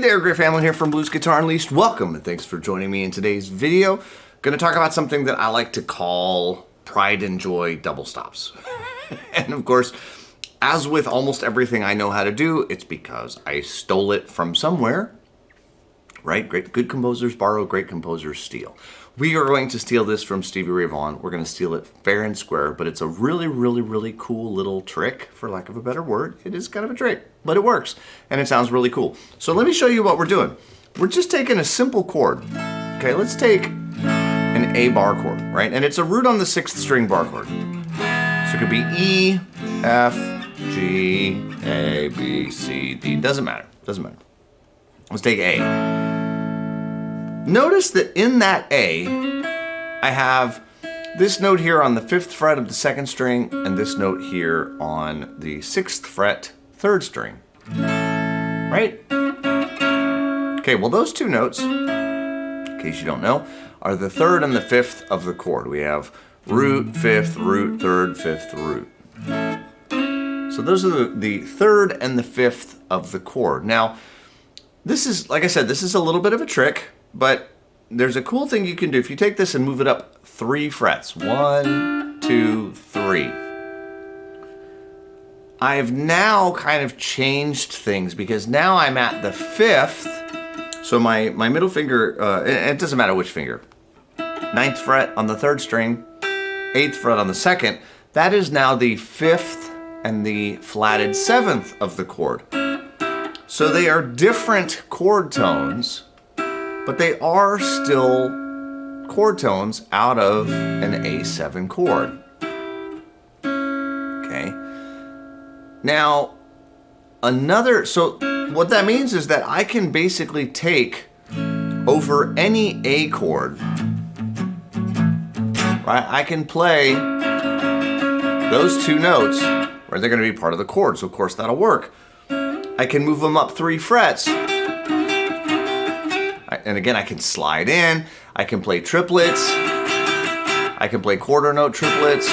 there, great family here from Blues Guitar Unleashed. Welcome and thanks for joining me in today's video. Going to talk about something that I like to call pride and joy double stops. And of course, as with almost everything I know how to do, it's because I stole it from somewhere, right? Good composers borrow, great composers steal. We are going to steal this from Stevie Ray Vaughan. We're going to steal it fair and square, but it's a really cool little trick, for lack of a better word. It is kind of a trick, but it works, and it sounds really cool. So let me show you what we're doing. We're just taking a simple chord. Okay, let's take an A bar chord, right? And it's a root on the 6th string bar chord. So it could be E, F, G, A, B, C, D. Doesn't matter. Let's take A. Notice that in that A, I have this note here on the 5th fret of the 2nd string and this note here on the 6th fret, 3rd string. Right? Okay, well those two notes, in case you don't know, are the 3rd and the 5th of the chord. We have root, 5th, root, 3rd, 5th, root. So those are the 3rd and the 5th of the chord. Now, this is, like I said, this is a little bit of a trick, but there's a cool thing you can do. If you take this and move it up 3 frets, 1, 2, 3. I've now kind of changed things because now I'm at the 5th. So my middle finger, it doesn't matter which finger, 9th fret on the 3rd string, 8th fret on the 2nd, that is now the 5th and the flatted 7th of the chord. So they are different chord tones, but they are still chord tones out of an A7 chord. Okay. Now, so what that means is that I can basically take over any A chord, right? I can play those two notes where they're going to be part of the chord, so of course that'll work. I can move them up 3 frets. And again, I can slide in, I can play triplets, I can play quarter note triplets,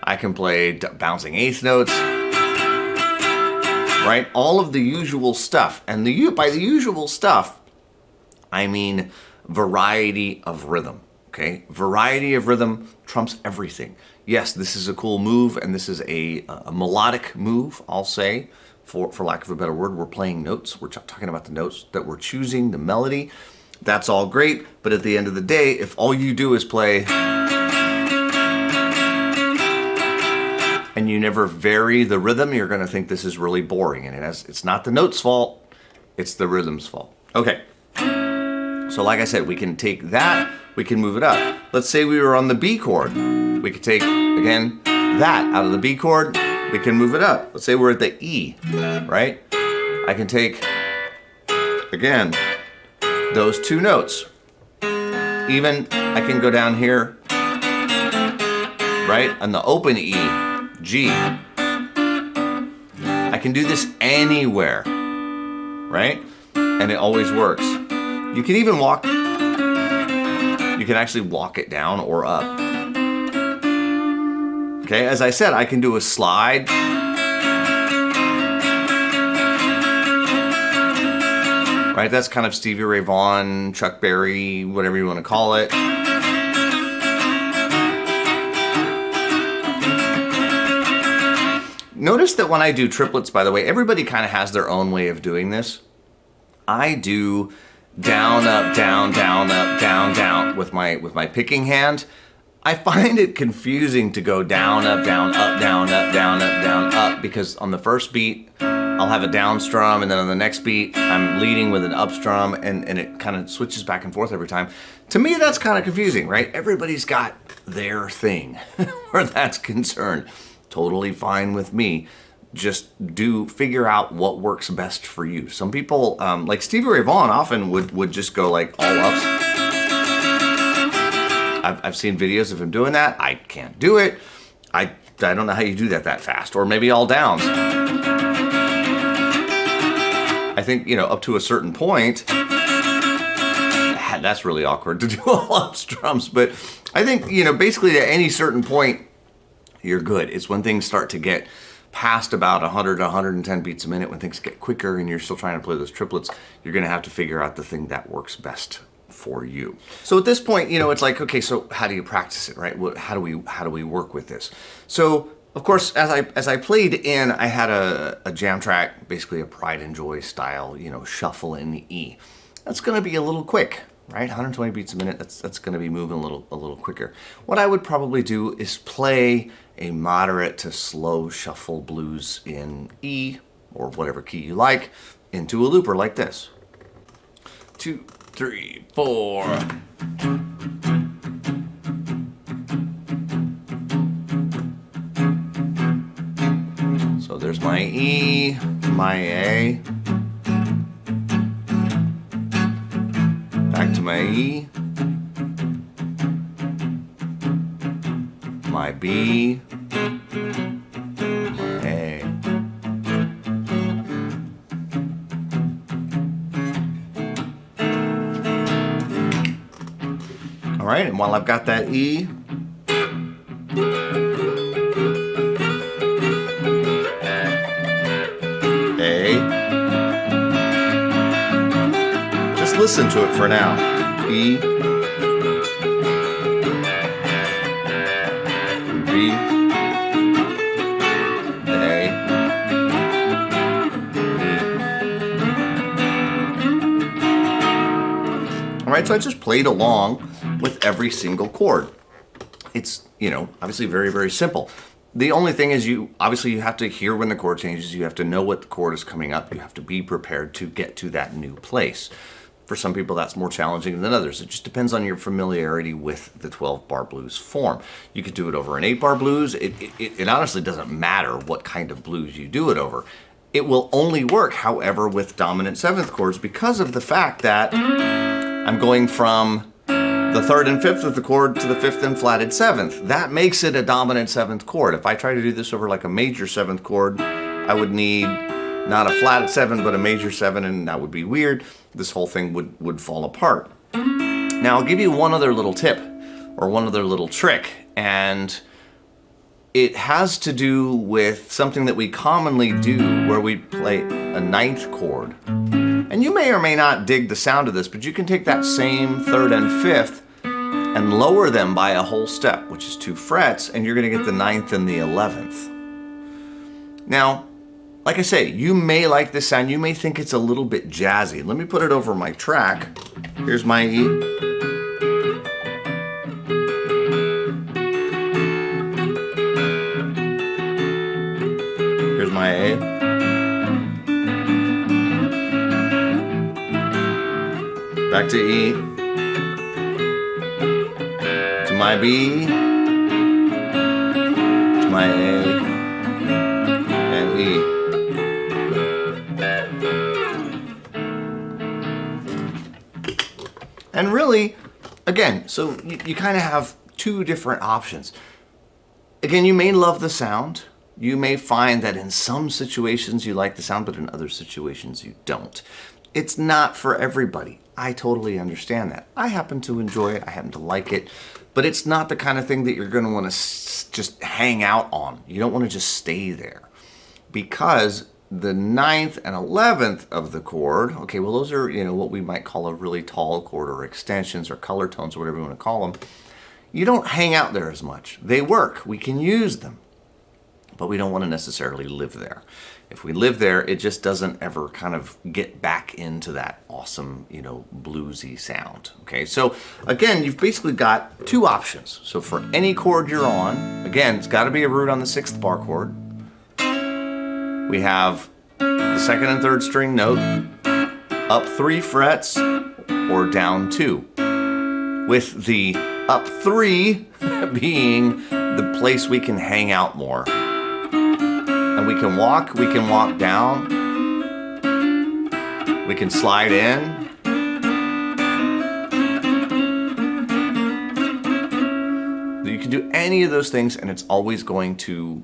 I can play bouncing 8th notes, right? All of the usual stuff. And by the usual stuff, I mean variety of rhythm, okay? Variety of rhythm trumps everything. Yes, this is a cool move, and this is a melodic move, I'll say. For lack of a better word, we're playing notes. We're talking about the notes that we're choosing, the melody. That's all great, but at the end of the day, if all you do is play and you never vary the rhythm, you're gonna think this is really boring. And it's not the note's fault, it's the rhythm's fault. Okay, so like I said, we can take that, we can move it up. Let's say we were on the B chord. We could take, again, that out of the B chord, we can move it up. Let's say we're at the E, right? I can take, again, those two notes. Even I can go down here, right? On the open E, G. I can do this anywhere, right? And it always works. You can even you can actually walk it down or up. Okay, as I said, I can do a slide. Right, that's kind of Stevie Ray Vaughan, Chuck Berry, whatever you want to call it. Notice that when I do triplets, by the way, everybody kind of has their own way of doing this. I do down, up, down, down, up, down, down with my picking hand. I find it confusing to go down, up, down, up, down, up, down, up, down, up, because on the first beat, I'll have a down strum, and then on the next beat, I'm leading with an up strum, and it kind of switches back and forth every time. To me, that's kind of confusing, right? Everybody's got their thing where that's concerned. Totally fine with me. Just figure out what works best for you. Some people, like Stevie Ray Vaughan often would just go like all ups. I've seen videos of him doing that. I can't do it. I don't know how you do that fast. Or maybe all downs. I think, up to a certain point, that's really awkward to do all up strums. But I think, basically at any certain point, you're good. It's when things start to get past about 100 to 110 beats a minute, when things get quicker and you're still trying to play those triplets, you're going to have to figure out the thing that works best for you. So at this point, you know, it's like, okay, so how do you practice it, right? How do we work with this? So of course, as I played in, I had a jam track, basically a Pride and Joy style, you know, shuffle in E. That's going to be a little quick, right? 120 beats a minute. That's going to be moving a little quicker. What I would probably do is play a moderate to slow shuffle blues in E, or whatever key you like, into a looper like this. 2, 3, 4. So there's my E, my A, back to my E, my B, my A. All right, and while I've got that E, just listen to it for now. E, B, A, E. All right, so I just played along with every single chord. It's, you know, obviously very, very simple. The only thing is you have to hear when the chord changes. You have to know what the chord is coming up. You have to be prepared to get to that new place. For some people, that's more challenging than others. It just depends on your familiarity with the 12-bar blues form. You could do it over an 8-bar blues. It honestly doesn't matter what kind of blues you do it over. It will only work, however, with dominant 7th chords because of the fact that I'm going from the 3rd and 5th of the chord to the 5th and flatted 7th. That makes it a dominant 7th chord. If I try to do this over like a major 7th chord, I would need not a flatted 7, but a major 7, and that would be weird. This whole thing would fall apart. Now, I'll give you one other little tip, or one other little trick, and it has to do with something that we commonly do where we play a 9th chord. And you may or may not dig the sound of this, but you can take that same 3rd and 5th and lower them by a whole step, which is 2 frets, and you're going to get the 9th and the 11th. Now, like I say, you may like this sound. You may think it's a little bit jazzy. Let me put it over my track. Here's my E. Here's my A. Back to E. To my B. To my A. And E. And really, again, so you kind of have 2 different options. Again, you may love the sound. You may find that in some situations you like the sound, but in other situations you don't. It's not for everybody. I totally understand that. I happen to enjoy it. I happen to like it. But it's not the kind of thing that you're going to want to just hang out on. You don't want to just stay there. Because the 9th and 11th of the chord, okay, well, those are, you know, what we might call a really tall chord, or extensions, or color tones, or whatever you want to call them. You don't hang out there as much. They work. We can use them. But we don't want to necessarily live there. If we live there, it just doesn't ever kind of get back into that awesome, you know, bluesy sound. Okay, so again, you've basically got 2 options. So for any chord you're on, again, it's got to be a root on the 6th bar chord. We have the 2nd and 3rd string note, up 3 frets, or down 2. With the up 3 being the place we can hang out more. And we can walk down, we can slide in. You can do any of those things, and it's always going to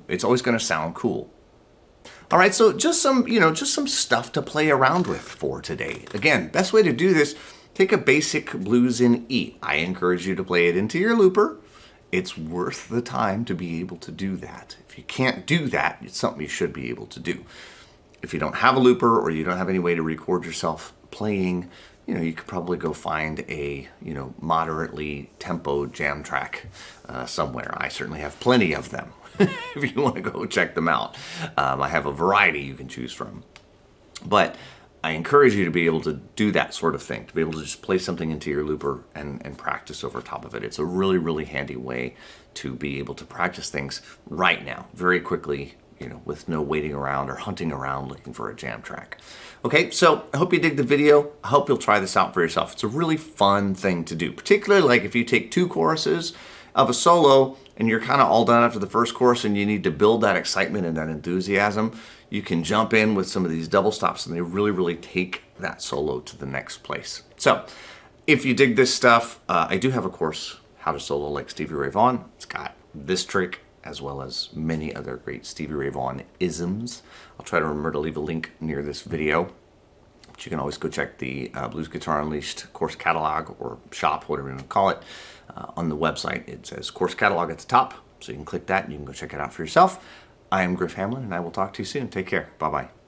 sound cool. All right, so just some stuff to play around with for today. Again, best way to do this, take a basic blues in E. I encourage you to play it into your looper it's worth the time to be able to do that. If you can't do that, it's something you should be able to do. If you don't have a looper or you don't have any way to record yourself playing, you could probably go find a, moderately tempo jam track somewhere. I certainly have plenty of them if you want to go check them out. I have a variety you can choose from. But I encourage you to be able to do that sort of thing, to be able to just play something into your looper and practice over top of it. It's a really, really handy way to be able to practice things right now, very quickly, with no waiting around or hunting around looking for a jam track. Okay, so I hope you dig the video. I hope you'll try this out for yourself. It's a really fun thing to do, particularly like if you take 2 choruses of a solo and you're kind of all done after the first chorus and you need to build that excitement and that enthusiasm. You can jump in with some of these double stops and they really, really take that solo to the next place. So if you dig this stuff, I do have a course, How to Solo Like Stevie Ray Vaughan. It's got this trick as well as many other great Stevie Ray Vaughan isms. I'll try to remember to leave a link near this video. But you can always go check the Blues Guitar Unleashed course catalog or shop, whatever you want to call it, on the website. It says course catalog at the top, so you can click that and you can go check it out for yourself. I am Griff Hamlin, and I will talk to you soon. Take care. Bye-bye.